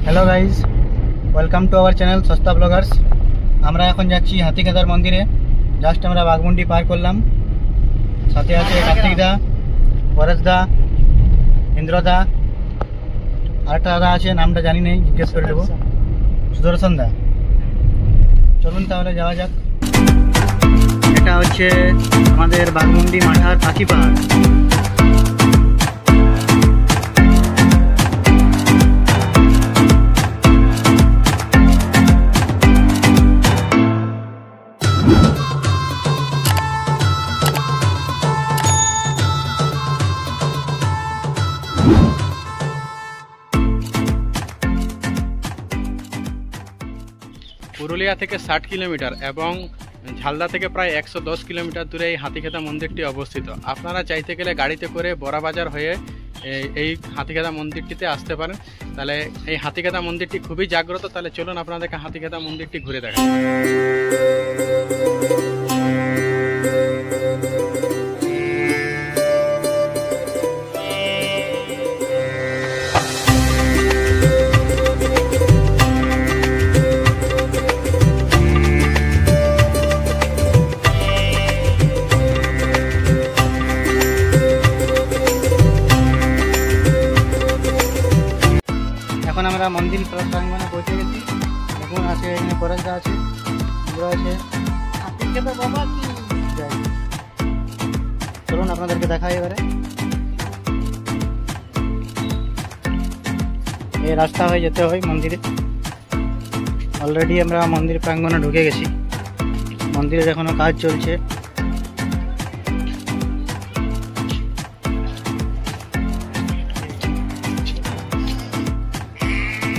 Hello guys welcome to our channel सस्ता bloggers. আমরা এখন যাচ্ছি হাতিকেদার মন্দিরে। জাস্ট আমরা বাগমুন্ডি পার করলাম। সাথে আছে কার্তিক দা, পরেশ দা, ইন্দ্র দা, আরেকটা দাদা আছে নামটা জানি নেই, জিজ্ঞেস করে দেবো। সুদর্শন দা। চলুন তাহলে যাওয়া যাক। এটা হচ্ছে আমাদের বাগমুন্ডি মাঠার পাখি পাহাড়। পুরুলিয়া থেকে 60 কিলোমিটার এবং ঝালদা থেকে প্রায় 110 কিলোমিটার দূরে এই হাতিখেদা মন্দিরটি অবস্থিত। আপনারা চাইতে গেলে গাড়িতে করে বড়াবাজার হয়ে এই হাতিখেদা মন্দিরটিতে আসতে পারেন। তাহলে এই হাতিখেদা মন্দিরটি খুবই জাগ্রত। তাহলে চলুন আপনাদেরকে হাতিখেদা মন্দিরটি ঘুরে দেখাই। এখন আমরা মন্দির প্রাঙ্গণে পৌঁছে গেছি। দেখুন আছে এখানে পরেশদা আছে, আছে বাবা কি। চলুন আপনাদেরকে দেখাই এবারে। এই রাস্তা হয়ে যেতে হয় মন্দিরে। অলরেডি আমরা মন্দির প্রাঙ্গণে ঢুকে গেছি। মন্দিরের এখনো কাজ চলছে।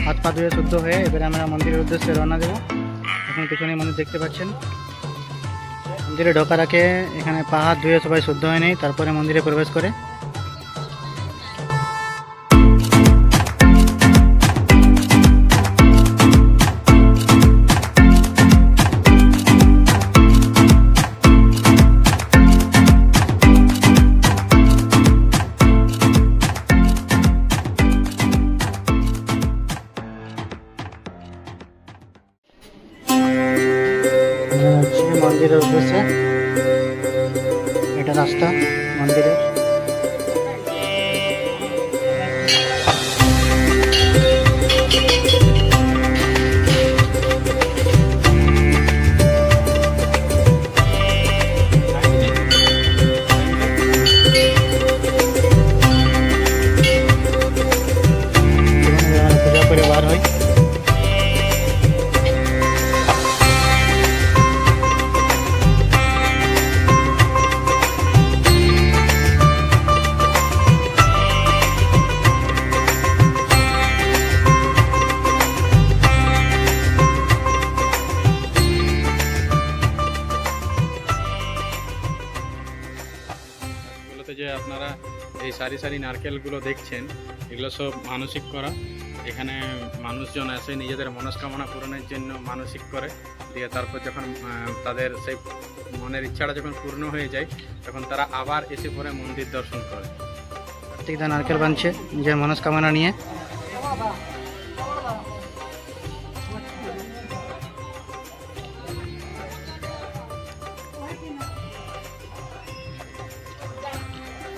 হাত পা ধুয়ে শুদ্ধ হয়ে এবারে আমরা মন্দিরের উদ্দেশ্যে রওনা দেবো। এখন পিছনে মন্দির দেখতে পাচ্ছেন। মন্দিরে ঢোকার আগে এখানে পা হাত ধুয়ে সবাই শুদ্ধ হয়ে নেই, তারপরে মন্দিরে প্রবেশ করে। মন্দিরের উদ্দেশ্যে এটা রাস্তা মন্দিরের। পূজা করে বার হয়। যে আপনারা এই সারি সারি নারকেলগুলো দেখছেন, এগুলো সব মানসিক করা। এখানে মানুষজন আসে নিজেদের মনস্কামনা পূরণের জন্য মানসিক করে দিয়ে তারপর যখন তাদের সেই মনের ইচ্ছাটা যখন পূর্ণ হয়ে যায় তখন তারা আবার এসে পরে মন্দির দর্শন করে। কার্তিকদা নারকেল বানছে নিজের মনস্কামনা নিয়ে।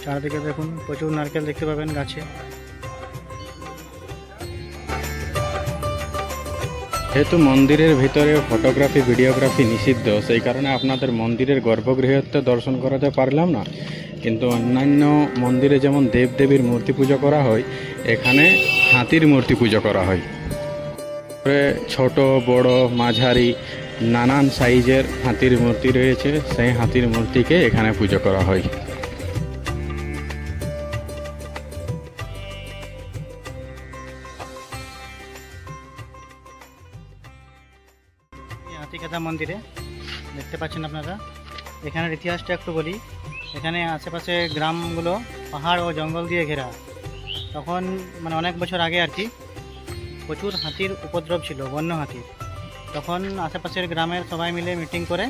চারদিকে দেখুন প্রচুর নারকেল দেখতে পাবেন গাছে। যেহেতু মন্দিরের ভিতরে ফটোগ্রাফি ভিডিওগ্রাফি নিষিদ্ধ, সেই কারণে আপনাদের মন্দিরের গর্ভগৃহে তো দর্শন করাতে পারলাম না। কিন্তু অন্যান্য মন্দিরে যেমন দেবদেবীর মূর্তি পুজো করা হয়, এখানে হাতির মূর্তি পুজো করা হয়। ছোট বড় মাঝারি নানান সাইজের হাতির মূর্তি রয়েছে। সেই হাতির মূর্তিকে এখানে পুজো করা হয়। হাতিখেদা মন্দিরে দেখতে পাচ্ছেন আপনারা। এখানের ইতিহাসটা একটু বলি। এখানে আশেপাশে গ্রামগুলো পাহাড় ও জঙ্গল দিয়ে ঘেরা। তখন অনেক বছর আগে আর কি প্রচুর হাতির উপদ্রব ছিল, বন্য হাতির। তখন আশেপাশের গ্রামের সবাই মিলে মিটিং করে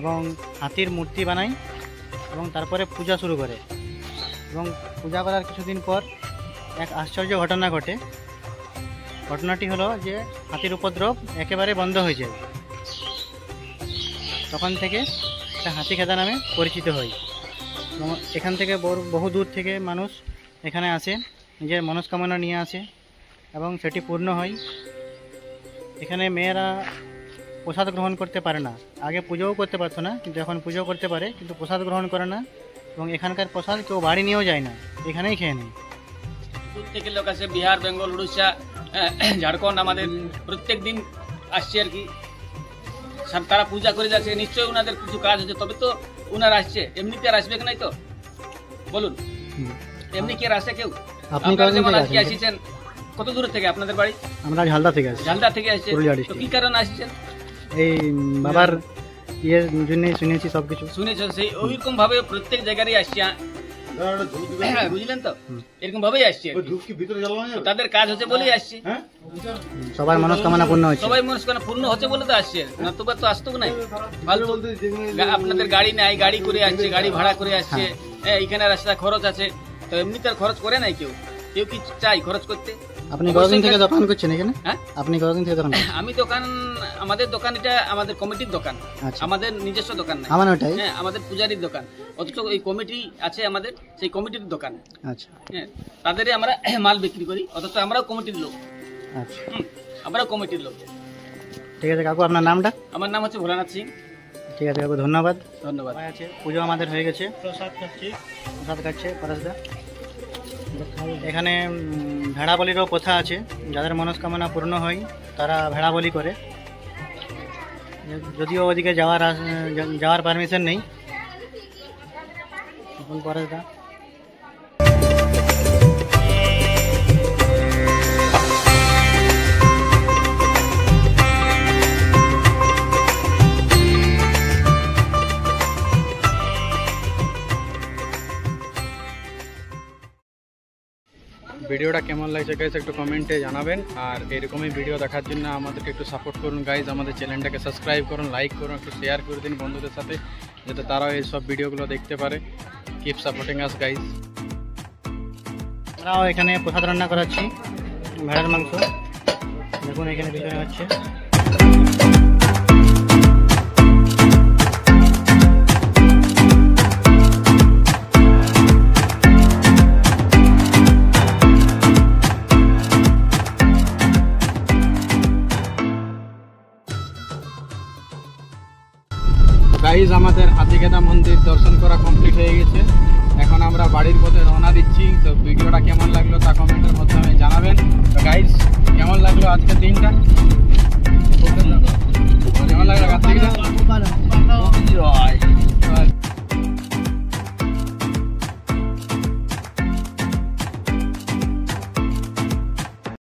এবং হাতির মূর্তি বানায় এবং তারপরে পূজা শুরু করে। এবং পূজা করার কিছুদিন পর এক আশ্চর্য ঘটনা ঘটে। ঘটনাটি হলো যে হাতির উপদ্রব একেবারে বন্ধ হয়ে যায়, তখন থেকে এটা হাতিখেদা নামে পরিচিত হয়। এবং এখান থেকে বহু দূর থেকে মানুষ এখানে আসে, নিজের মনস্কামনা নিয়ে আসে এবং সেটি পূর্ণ হয়। এখানে মেয়েরা প্রসাদ গ্রহণ করতে পারে না, আগে পুজোও করতে পারতো না, কিন্তু এখন পুজো করতে পারে, কিন্তু প্রসাদ গ্রহণ করে না। এবং এখানকার প্রসাদ কেউ বাড়ি নিয়েও যায় না, এখানেই খেয়ে নেয়। দূর থেকে লোক আসে, বিহার, বেঙ্গল, উড়িষ্যা, ঝাড়খণ্ড, আমাদের প্রত্যেক দিন আসছে আর কি। তারা পূজা করে যাচ্ছে, নিশ্চয়ই ওনাদের কিছু কাজ হচ্ছে, তবে তো ওনারা আসছে। এমনিতে আর আসবে নাই তো, বলুন? এমনি কি আর আসে কেউ? আপনি আপনারা কতদিন যেমন থেকে আজকে আসেন? আসছেন, কত দূর থেকে আপনাদের বাড়ি? আমরা ঝালদা থেকে আসি। ঝালদা থেকে আসছে, পুরুলিয়া তো ডিস্ট্রিক্ট। কি কারণে আসছেন? এই বাবার ইয়ের জন্যই শুনেছি সব কিছু। শুনেছেন, সেই ওইরকম ভাবে প্রত্যেক জায়গারই আসছে, বুঝলেন তো? এরকম ভাবেই আসছে আর কি। তো তাদের কাজ হচ্ছে বলেই আসছে, সবার মনস্কামনা পূর্ণ হচ্ছে। সবাই মনস্কামনা পূর্ণ হচ্ছে বলে তো আসছে, নতুবা তো আসতো নাই। ফালতু আপনাদের গাড়ি নাই, গাড়ি করে আসছে, গাড়ি ভাড়া করে আসছে, এইখানে রাস্তা খরচ আছে, তো এমনি তার খরচ করে নাই কেউ। কেউ কি চাই খরচ করতে? আপনি কতদিন থেকে দোকান করছেন এখানে? হ্যাঁ, আপনি কতদিন থেকে দোকান করছেন? আমি দোকান, আমাদের দোকান এটা আমাদের কমিটির দোকান, আচ্ছা। আমাদের নিজস্ব দোকান নাই। আমার ওটাই। হ্যাঁ, আমাদের পূজারির দোকান, অথচ এই কমিটি আছে আমাদের, সেই কমিটির দোকান। আচ্ছা হ্যাঁ, তাদেরই আমরা মাল বিক্রি করি, অথচ আমরাও কমিটির লোক। আচ্ছা, আমরাও কমিটির লোক। ঠিক আছে কাকু, আপনার নামটা? আমার নাম হচ্ছে ভোলানাথ সিং। ঠিক আছে কাকু, ধন্যবাদ। ধন্যবাদ। সবাই আছে, পুজো আমাদের হয়ে গেছে, প্রসাদ খাচ্ছে পরশদা। এখানে ভেড়া বলিরও প্রথা আছে, যাদের মনস্কামনা পূর্ণ হয় তারা ভেড়া বলি করে। যদিও ওদিকে যাওয়ার পারমিশন নেই। এখন পরশদা ভিডিওটা কেমন লাগছে গাইজ একটু কমেন্টে জানাবেন, আর এরকমই ভিডিও দেখার জন্য আমাদেরকে একটু সাপোর্ট করুন গাইজ। আমাদের চ্যানেলটাকে সাবস্ক্রাইব করুন, লাইক করুন, একটু শেয়ার করে দিন বন্ধুদের সাথে, যাতে তারাও এই সব ভিডিওগুলো দেখতে পারে। কিপ সাপোর্টিং আস গাইজ। আমরাও এখানে প্রসাদ রান্না করাচ্ছি, ভেড়ার মাংস। দেখুন এখানে পিছনে হচ্ছে। গাইজ আমাদের হাতিখেদা মন্দির দর্শন করা কমপ্লিট হয়ে গেছে, এখন আমরা বাড়ির পথে রওনা দিচ্ছি। তো ভিডিওটা কেমন লাগলো তা কমেন্টের মাধ্যমে জানাবেন। তো গাইজ কেমন লাগলো আজকের দিনটা?